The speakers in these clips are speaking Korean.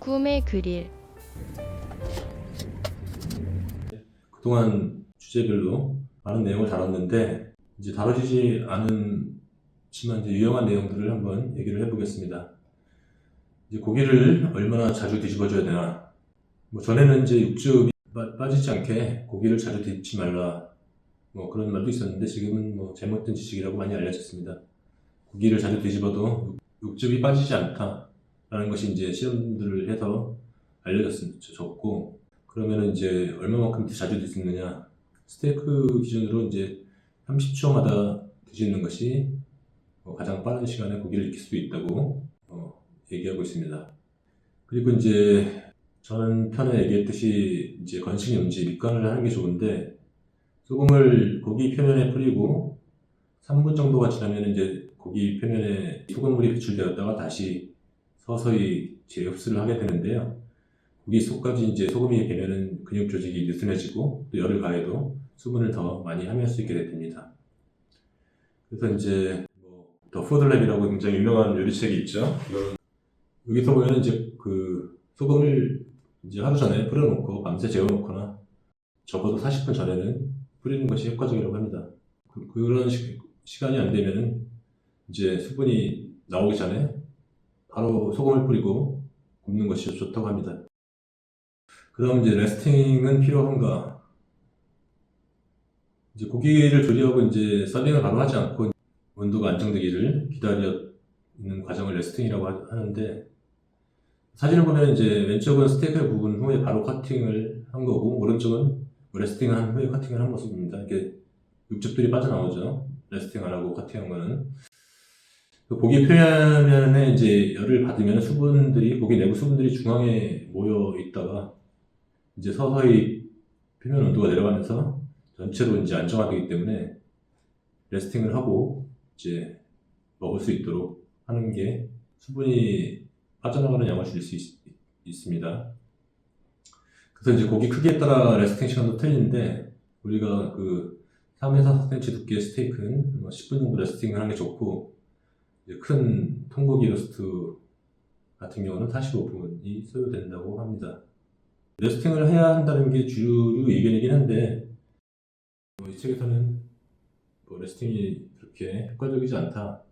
꿈의 그릴. 그동안 주제별로 많은 내용을 다뤘는데 이제 다뤄지지 않지만 이제 유용한 내용들을 한번 얘기를 해보겠습니다. 이제 고기를 얼마나 자주 뒤집어줘야 되나? 뭐 전에는 이제 육즙이 빠지지 않게 고기를 자주 뒤집지 말라, 뭐 그런 말도 있었는데 지금은 뭐 잘못된 지식이라고 많이 알려졌습니다. 고기를 자주 뒤집어도 육즙이 빠지지 않다라는 것이 이제 실험들을 해서 알려졌고, 그러면은 이제 얼마만큼 자주 뒤집느냐? 스테이크 기준으로 이제 30초마다 뒤집는 것이 가장 빠른 시간에 고기를 익힐 수 있다고 얘기하고 있습니다. 그리고 이제 전편에 얘기했듯이 이제 건식 염지, 밑간을 하는 게 좋은데, 소금을 고기 표면에 뿌리고 3분 정도가 지나면 이제 고기 표면에 소금물이 배출되었다가 다시 서서히 재흡수를 하게 되는데요. 고기 속까지 이제 소금이 배면은 근육 조직이 느슨해지고 또 열을 가해도 수분을 더 많이 함유할 수 있게 됩니다. 그래서 이제 더 푸드랩이라고 굉장히 유명한 요리책이 있죠. 여기서 보면 이제 그 소금을 이제 하루 전에 뿌려놓고 밤새 재워놓거나 적어도 40분 전에는 뿌리는 것이 효과적이라고 합니다. 그런 시간이 안 되면은 이제 수분이 나오기 전에 바로 소금을 뿌리고 굽는 것이 좋다고 합니다. 그 다음 이제 레스팅은 필요한가? 이제 고기를 조리하고 이제 서빙을 바로 하지 않고 온도가 안정되기를 기다리는 과정을 레스팅이라고 하는데, 사진을 보면 이제 왼쪽은 스테이크를 구운 후에 바로 커팅을 한 거고, 오른쪽은 레스팅을 한 후에 커팅을 한 모습입니다. 이렇게 육즙들이 빠져나오죠. 레스팅 안 하고 커팅한 거는. 그 고기 표면에 이제 열을 받으면 고기 내부 수분들이 중앙에 모여 있다가 이제 서서히 표면 온도가 내려가면서 전체로 이제 안정화되기 때문에 레스팅을 하고 이제 먹을 수 있도록 하는 게 수분이 빠져나가는 양을 줄일 수 있습니다. 그래서 이제 고기 크기에 따라 레스팅 시간도 틀리는데, 우리가 그 3에서 4cm 두께의 스테이크는 10분 정도 레스팅을 하는 게 좋고, 이제 큰 통고기 로스트 같은 경우는 45분이 소요된다고 합니다. 레스팅을 해야 한다는 게 주류 의견이긴 한데, 이 책에서는 레스팅이 그렇게 효과적이지 않다.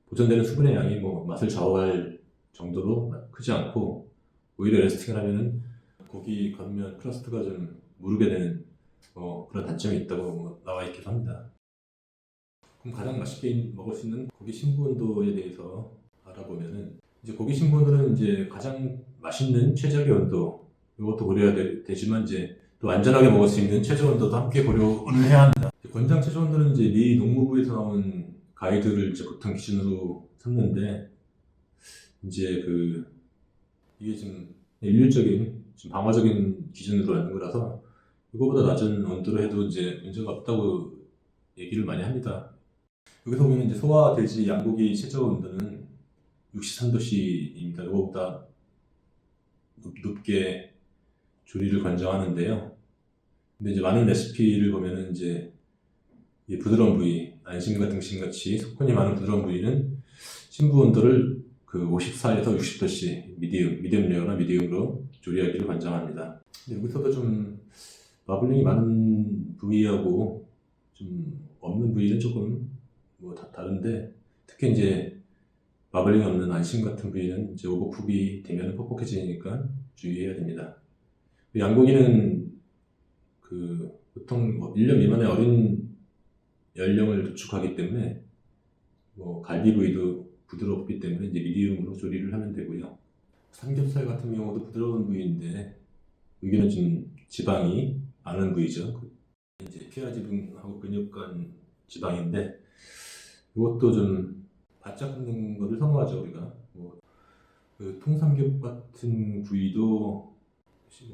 보존되는 수분의 양이 맛을 좌우할 정도로 크지 않고, 오히려 레스팅을 하면은 고기 겉면 크러스트가 좀 무르게 되는 그런 단점이 있다고 나와 있기도 합니다. 그럼 가장 맛있게 먹을 수 있는 고기 심부 온도에 대해서 알아보면은, 이제 고기 심부 온도는 이제 가장 맛있는 최적의 온도, 이것도 고려해야 되지만 이제 또 안전하게 먹을 수 있는 최저 온도도 함께 고려를 해야 합니다. 권장 최저 온도는 이제 미 농무부에서 나온 가이드를 이제 보통 기준으로 삼는데, 이제 이게 좀 일률적인, 좀 방어적인 기준으로 하는 거라서 이거보다 낮은 온도로 해도 이제 문제가 없다고 얘기를 많이 합니다. 여기서 보면 이제 소와 돼지, 양고기 최저 온도는 63도씨입니다. 이거보다 높게 조리를 권장하는데요. 근데 이제 많은 레시피를 보면은 이제 이 부드러운 부위, 안심과 등심 같이 속근이 많은 부드러운 부위는 심부 온도를 54에서 60도씨 미디엄 레어나 미디움으로 조리하기를 권장합니다. 근데 여기서도 좀 마블링이 많은 부위하고 좀 없는 부위는 조금 다른데, 특히 이제 마블링이 없는 안심 같은 부위는 이제 오버쿡이 되면 퍽퍽해지니까 주의해야 됩니다. 양고기는 보통 1년 미만의 어린 연령을 도축하기 때문에 갈비 부위도 부드럽기 때문에 이제 미디움으로 조리를 하면 되고요. 삼겹살 같은 경우도 부드러운 부위인데 여기는 좀 지방이 많은 부위죠. 이제 피하 지방하고 근육 간 지방인데, 이것도 좀 바짝 굽는 거를 선호하죠. 우리가 통삼겹 같은 부위도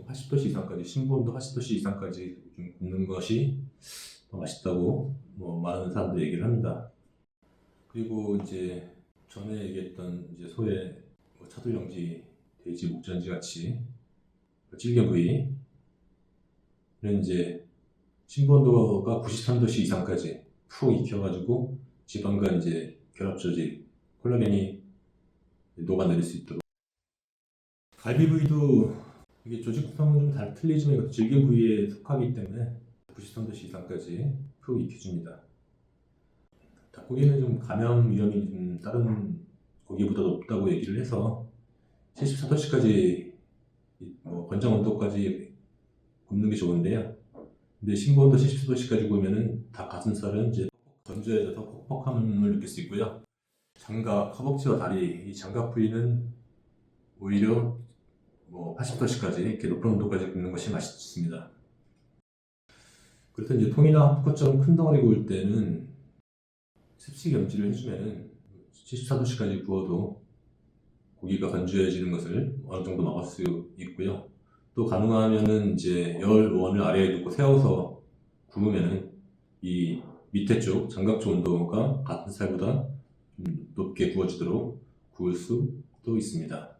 80도씨 이상까지, 심부온도 80도씨 이상까지 좀 굽는 것이 더 맛있다고 많은 사람들이 얘기를 합니다. 그리고 이제 전에 얘기했던 이제 소의 차돌령지, 돼지 목전지 같이 질겨 부위는 이제 심부온도가 93도씨 이상까지 푹 익혀가지고 지방과 이제 결합 조직, 콜라겐이 녹아내릴 수 있도록 갈비 부위도 이게 조직 구성은 좀 틀리지만 이것도 질긴 부위에 속하기 때문에 93도씨 이상까지 푹 익혀줍니다. 닭고기는 좀 감염 위험이 좀 다른 고기보다 높다고 얘기를 해서 74도씨까지 권장 온도까지 굽는 게 좋은데요. 근데 신고온도 74도씨까지 구우면은 닭 가슴살은 이제 건조해져서 퍽퍽함을 느낄 수 있고요. 장갑, 허벅지와 다리, 이 장갑 부위는 오히려 80도씨까지 이렇게 높은 온도까지 굽는 것이 맛있습니다. 그래서 이제 통이나 핫포처럼 큰 덩어리 구울 때는 습식 염지를 해주면은 74도씨까지 구워도 고기가 건조해지는 것을 어느 정도 막을 수 있고요. 또 가능하면은 이제 열원을 아래에 두고 세워서 구우면은 이 밑에 쪽 장갑 쪽 온도가 가슴살보다 높게 구워지도록 구울 수도 있습니다.